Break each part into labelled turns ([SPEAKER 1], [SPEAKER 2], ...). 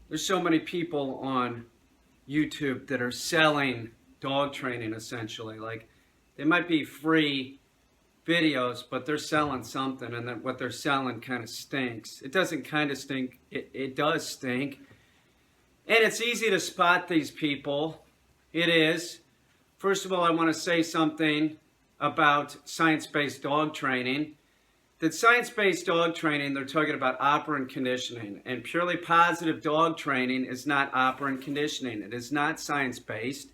[SPEAKER 1] There's so many people on YouTube that are selling dog training essentially. Like they might be free videos, but they're selling something, and then what they're selling kind of stinks. It doesn't kind of stink, it does stink. And it's easy to spot these people. It is. First of all, I want to say something about science-based dog training. That science-based dog training, they're talking about operant conditioning, and purely positive dog training is not operant conditioning. It is not science-based.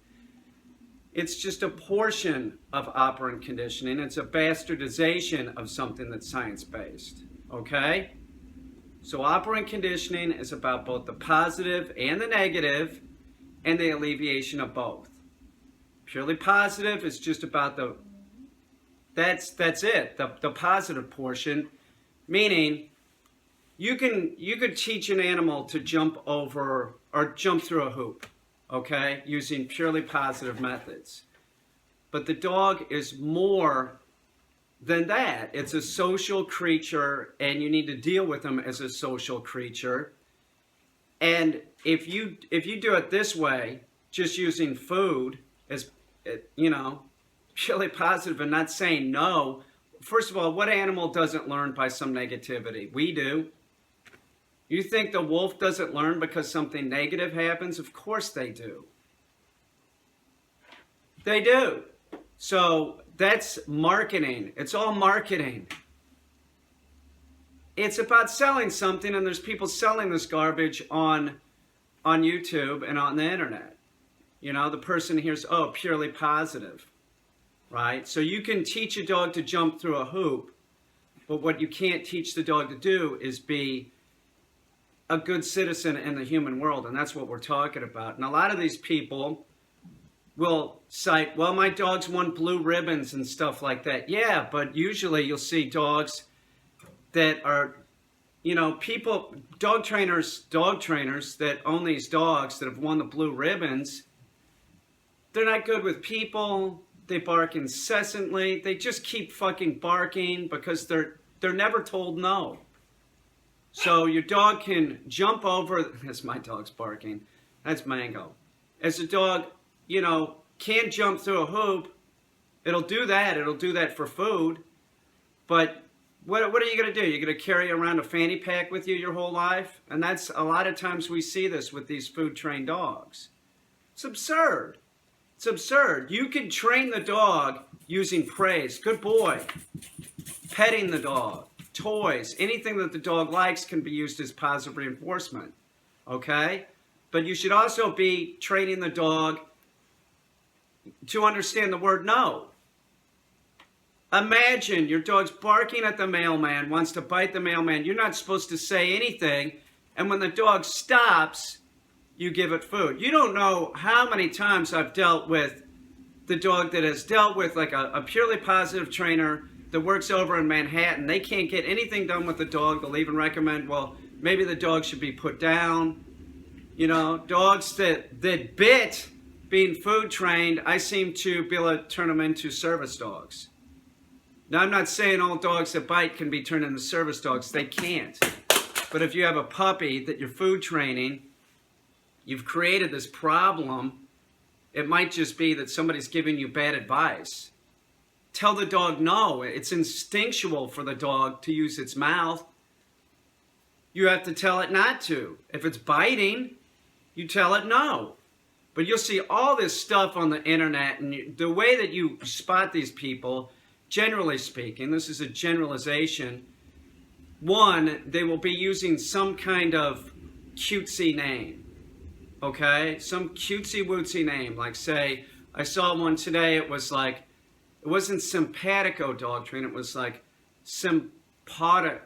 [SPEAKER 1] It's just a portion of operant conditioning. It's a bastardization of something that's science-based, okay? So operant conditioning is about both the positive and the negative and the alleviation of both. Purely positive is just about that's it, the positive portion, meaning you could teach an animal to jump over or jump through a hoop, okay, using purely positive methods. But the dog is more than that. It's a social creature, and you need to deal with them as a social creature. And if you do it this way, just using food as, purely positive and not saying no. First of all, what animal doesn't learn by some negativity? We do. You think the wolf doesn't learn because something negative happens? Of course they do. They do. So that's marketing. It's all marketing. It's about selling something, and there's people selling this garbage on YouTube and on the internet. The person hears, oh, purely positive. Right? So you can teach a dog to jump through a hoop, but what you can't teach the dog to do is be a good citizen in the human world, and that's what we're talking about. And a lot of these people will cite, well, my dog's won blue ribbons and stuff like that. Yeah, but usually you'll see dogs that are, dog trainers that own these dogs that have won the blue ribbons, they're not good with people. They bark incessantly. They just keep fucking barking because they're never told no. So your dog can jump over. That's my dog's barking. That's Mango. As a dog, can't jump through a hoop, it'll do that. It'll do that for food. But what are you going to do? You're going to carry around a fanny pack with you your whole life? And that's a lot of times we see this with these food-trained dogs. It's absurd. It's absurd. You can train the dog using praise. Good boy. Petting the dog. Toys. Anything that the dog likes can be used as positive reinforcement. Okay? But you should also be training the dog to understand the word no. Imagine your dog's barking at the mailman, wants to bite the mailman. You're not supposed to say anything. And when the dog stops, you give it food. You don't know how many times I've dealt with the dog that has dealt with like a purely positive trainer that works over in Manhattan. They can't get anything done with the dog. They'll even recommend, well, maybe the dog should be put down. Dogs that bit being food trained, I seem to be able to turn them into service dogs. Now, I'm not saying all dogs that bite can be turned into service dogs. They can't. But if you have a puppy that you're food training, you've created this problem. It might just be that somebody's giving you bad advice. Tell the dog no. It's instinctual for the dog to use its mouth. You have to tell it not to. If it's biting, you tell it no. But you'll see all this stuff on the internet, and the way that you spot these people, generally speaking, this is a generalization. One, they will be using some kind of cutesy name. Okay, some cutesy-wootsy name, like say, I saw one today, it wasn't simpatico dog train, it was like sympatic,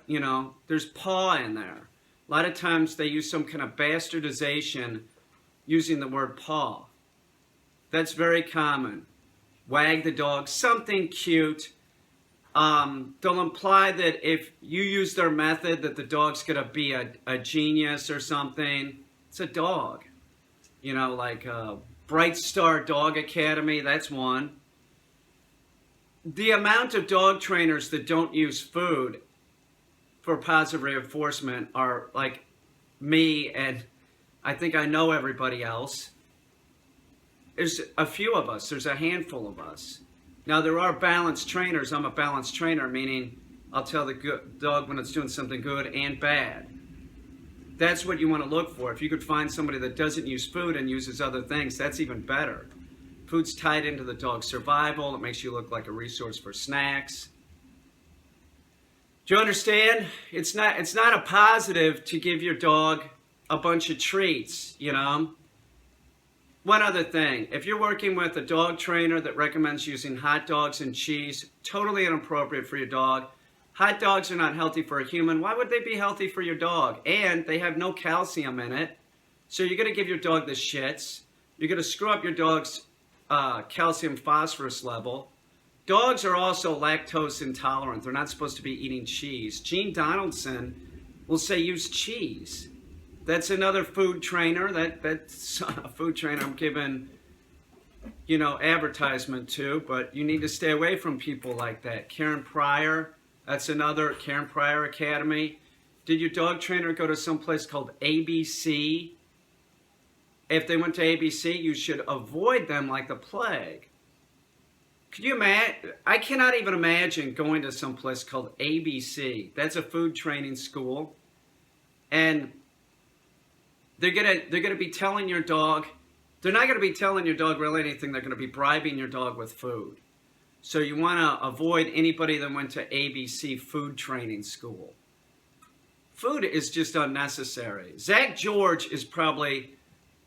[SPEAKER 1] there's paw in there. A lot of times they use some kind of bastardization using the word paw. That's very common. Wag the dog, something cute. They'll imply that if you use their method that the dog's gonna be a genius or something. It's a dog. Like Bright Star Dog Academy, that's one. The amount of dog trainers that don't use food for positive reinforcement are like me, and I think I know everybody else. There's a few of us. There's a handful of us. Now, there are balanced trainers. I'm a balanced trainer, meaning I'll tell the dog when it's doing something good and bad. That's what you want to look for. If you could find somebody that doesn't use food and uses other things, that's even better. Food's tied into the dog's survival. It makes you look like a resource for snacks. Do you understand? It's not a positive to give your dog a bunch of treats, you know? One other thing, if you're working with a dog trainer that recommends using hot dogs and cheese, totally inappropriate for your dog. Hot dogs are not healthy for a human. Why would they be healthy for your dog? And they have no calcium in it. So you're going to give your dog the shits. You're going to screw up your dog's calcium phosphorus level. Dogs are also lactose intolerant. They're not supposed to be eating cheese. Gene Donaldson will say use cheese. That's another food trainer. That's a food trainer I'm giving, you know, advertisement to. But you need to stay away from people like that. Karen Pryor. That's another Karen Pryor Academy. Did your dog trainer go to some place called ABC? If they went to ABC, you should avoid them like the plague. Could you imagine? I cannot even imagine going to some place called ABC. That's a food training school. And they're gonna be telling your dog, they're not gonna be telling your dog really anything. They're gonna be bribing your dog with food. So you want to avoid anybody that went to ABC food training school. Food is just unnecessary. Zach George is probably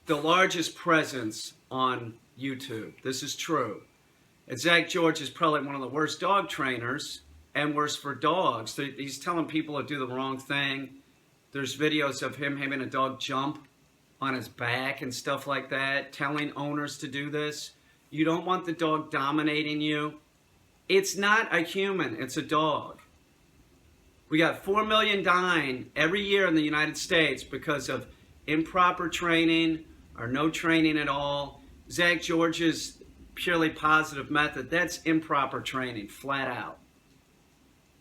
[SPEAKER 1] the largest presence on YouTube. This is true. And Zach George is probably one of the worst dog trainers and worse for dogs. He's telling people to do the wrong thing. There's videos of him having a dog jump on his back and stuff like that, telling owners to do this. You don't want the dog dominating you. It's not a human, it's a dog. We got 4 million dying every year in the United States because of improper training or no training at all. Zach George's purely positive method, that's improper training, flat out.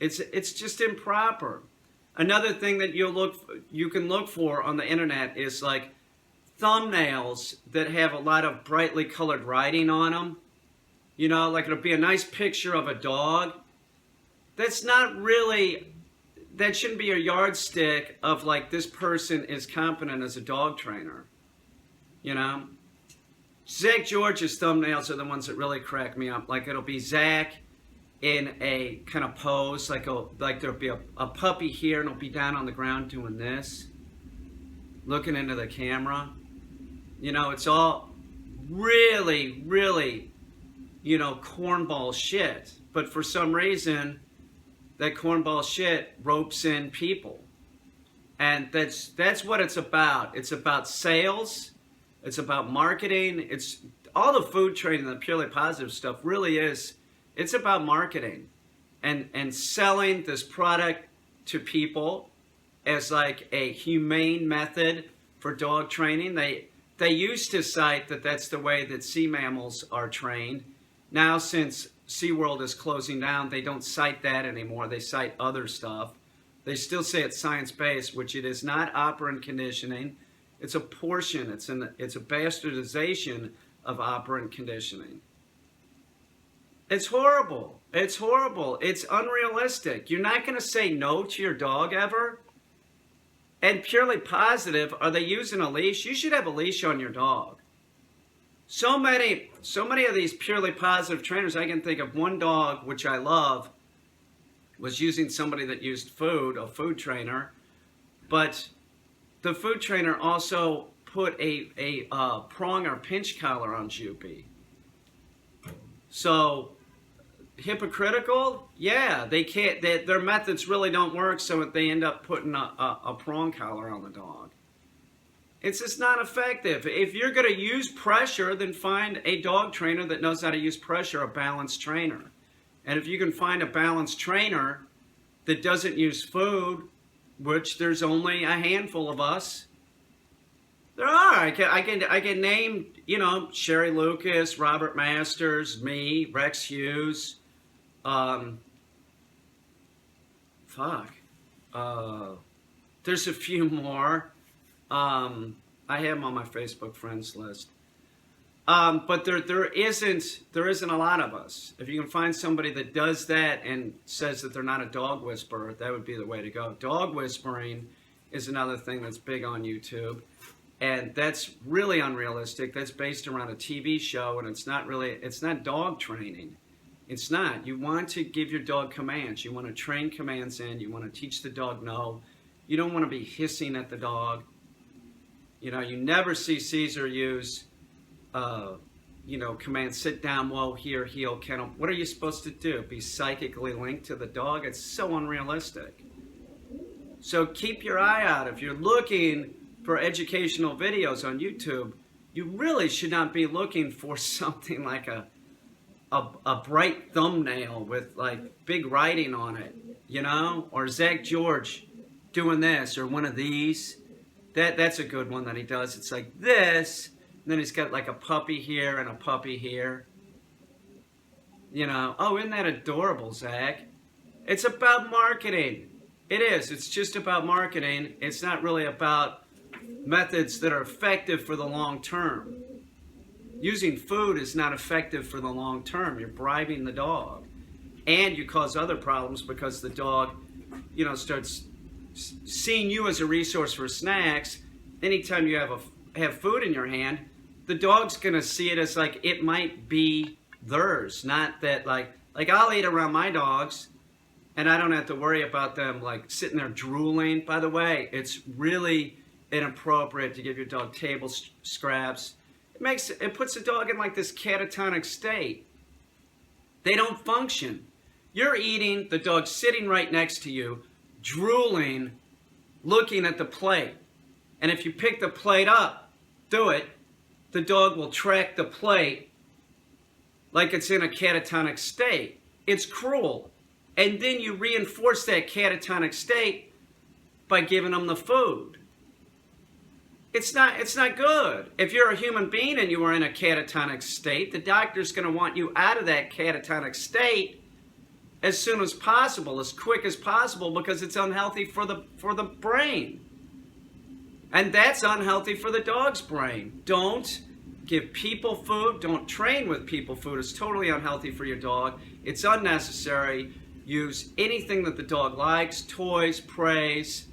[SPEAKER 1] It's just improper. Another thing that you can look for on the internet is like thumbnails that have a lot of brightly colored writing on them. You know, like it'll be a nice picture of a dog. That's not really, that shouldn't be a yardstick of like this person is competent as a dog trainer. You know? Zach George's thumbnails are the ones that really crack me up. Like it'll be Zach in a kind of pose, like there'll be a puppy here and it'll be down on the ground doing this, looking into the camera. You know, it's all really, really, you know, cornball shit. But for some reason, that cornball shit ropes in people. And that's what it's about. It's about sales. It's about marketing. It's all the food training, the purely positive stuff really is, it's about marketing and selling this product to people as like a humane method for dog training. They used to cite that that's the way that sea mammals are trained. Now, since SeaWorld is closing down, they don't cite that anymore. They cite other stuff. They still say it's science-based, which it is not operant conditioning. It's a portion. It's a bastardization of operant conditioning. It's horrible. It's horrible. It's unrealistic. You're not going to say no to your dog ever. And purely positive, are they using a leash? You should have a leash on your dog. So many of these purely positive trainers, I can think of one dog, which I love, was using somebody that used food, a food trainer, but the food trainer also put a prong or pinch collar on Joopy. So, hypocritical? Yeah, they can't, their methods really don't work, so they end up putting a prong collar on the dog. It's just not effective. If you're going to use pressure, then find a dog trainer that knows how to use pressure, a balanced trainer. And if you can find a balanced trainer that doesn't use food, which there's only a handful of us, there are. I can name, you know, Sherry Lucas, Robert Masters, me, Rex Hughes. There's a few more. I have them on my Facebook friends list. But there isn't a lot of us. If you can find somebody that does that and says that they're not a dog whisperer, that would be the way to go. Dog whispering is another thing that's big on YouTube, and that's really unrealistic. That's based around a TV show, and it's not dog training. It's not. You want to give your dog commands. You want to train commands in. You want to teach the dog no. You don't want to be hissing at the dog. You know, you never see Caesar use command, sit down, whoa, here, heel, kennel. What are you supposed to do? Be psychically linked to the dog? It's so unrealistic. So keep your eye out. If you're looking for educational videos on YouTube, you really should not be looking for something like a bright thumbnail with like big writing on it, you know, or Zach George doing this, or one of these. That's a good one that he does. It's like this. And then he's got like a puppy here and a puppy here. You know, oh, isn't that adorable, Zach? It's about marketing. It is. It's just about marketing. It's not really about methods that are effective for the long term. Using food is not effective for the long term. You're bribing the dog. And you cause other problems because the dog, you know, starts seeing you as a resource for snacks. Anytime you have food in your hand, the dog's gonna see it as like it might be theirs, not that like I'll eat around my dogs and I don't have to worry about them like sitting there drooling. By the way, it's really inappropriate to give your dog table scraps. It puts the dog in like this catatonic state. They don't function. You're eating, the dog's sitting right next to you, drooling, looking at the plate. And if you pick the plate up, the dog will track the plate like it's in a catatonic state. It's cruel. And then you reinforce that catatonic state by giving them the food. It's not good. If you're a human being and you are in a catatonic state, the doctor's going to want you out of that catatonic state as soon as possible, as quick as possible, because it's unhealthy for the brain. And that's unhealthy for the dog's brain. Don't give people food. Don't train with people food. It's totally unhealthy for your dog. It's unnecessary. Use anything that the dog likes, toys, praise.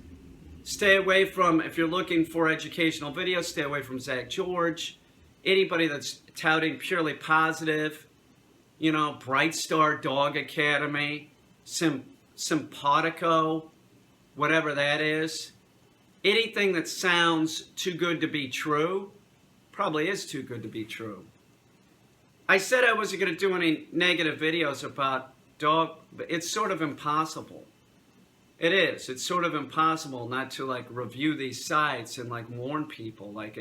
[SPEAKER 1] Stay away from, if you're looking for educational videos, stay away from Zach George. Anybody that's touting purely positive, you know, Bright Star Dog Academy, Simpatico, whatever that is. Anything that sounds too good to be true probably is too good to be true. I said I wasn't going to do any negative videos about dog, but it's sort of impossible. It is. It's sort of impossible not to like review these sites and like warn people. Like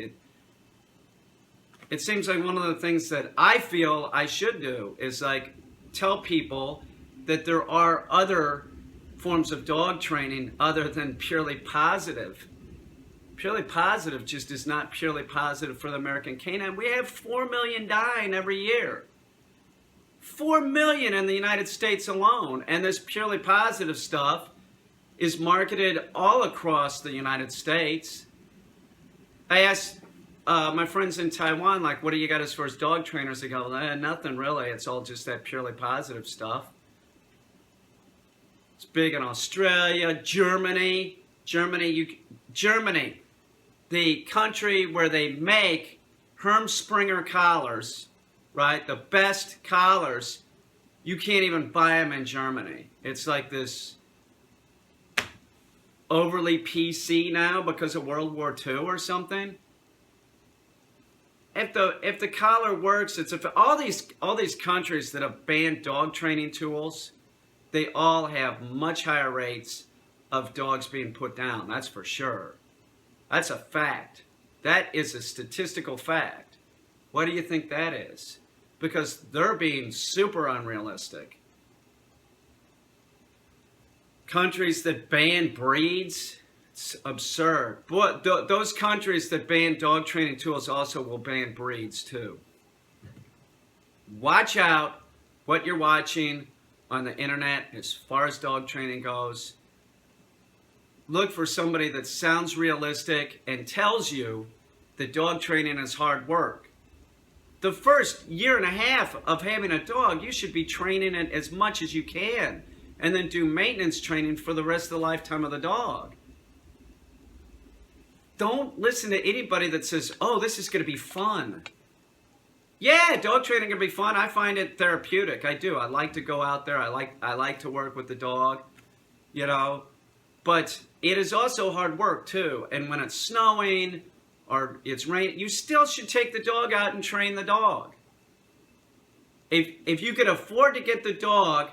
[SPEAKER 1] it seems like one of the things that I feel I should do is like tell people that there are other forms of dog training other than purely positive. Purely positive just is not purely positive for the American canine. We have 4 million dying every year. 4 million in the United States alone. And this purely positive stuff is marketed all across the United States. I asked my friends in Taiwan, like, what do you got as far as dog trainers? They go, nothing really. It's all just that purely positive stuff. It's big in Australia, Germany, the country where they make Hermspringer collars, right? The best collars. You can't even buy them in Germany. It's like this overly PC now because of World War II or something. If the collar works, it's all these countries that have banned dog training tools, they all have much higher rates of dogs being put down. That's for sure. That's a fact. That is a statistical fact. Why do you think that is? Because they're being super unrealistic. Countries that ban breeds, it's absurd. But those countries that ban dog training tools also will ban breeds too. Watch out what you're watching on the internet as far as dog training goes. Look for somebody that sounds realistic and tells you the dog training is hard work. The first year and a half of having a dog, you should be training it as much as you can, and then do maintenance training for the rest of the lifetime of the dog. Don't listen to anybody that says, oh, this is going to be fun. Yeah, dog training can be fun. I find it therapeutic. I do. I like to go out there. I like to work with the dog, you know. But it is also hard work too. And when it's snowing or it's raining, you still should take the dog out and train the dog. If you could afford to get the dog,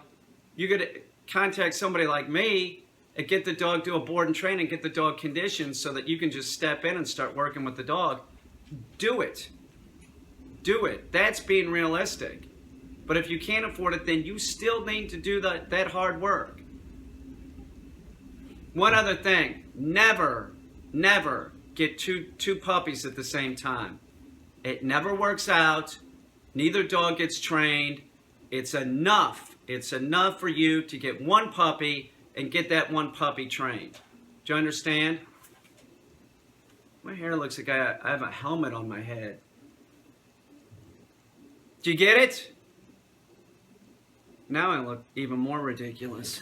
[SPEAKER 1] you could contact somebody like me and get the dog to a board and train and get the dog conditioned so that you can just step in and start working with the dog. Do it. Do it. That's being realistic. But if you can't afford it, then you still need to do that hard work. One other thing. Never get two puppies at the same time. It never works out. Neither dog gets trained. It's enough. It's enough for you to get one puppy and get that one puppy trained. Do you understand? My hair looks like I have a helmet on my head. Do you get it? Now I look even more ridiculous.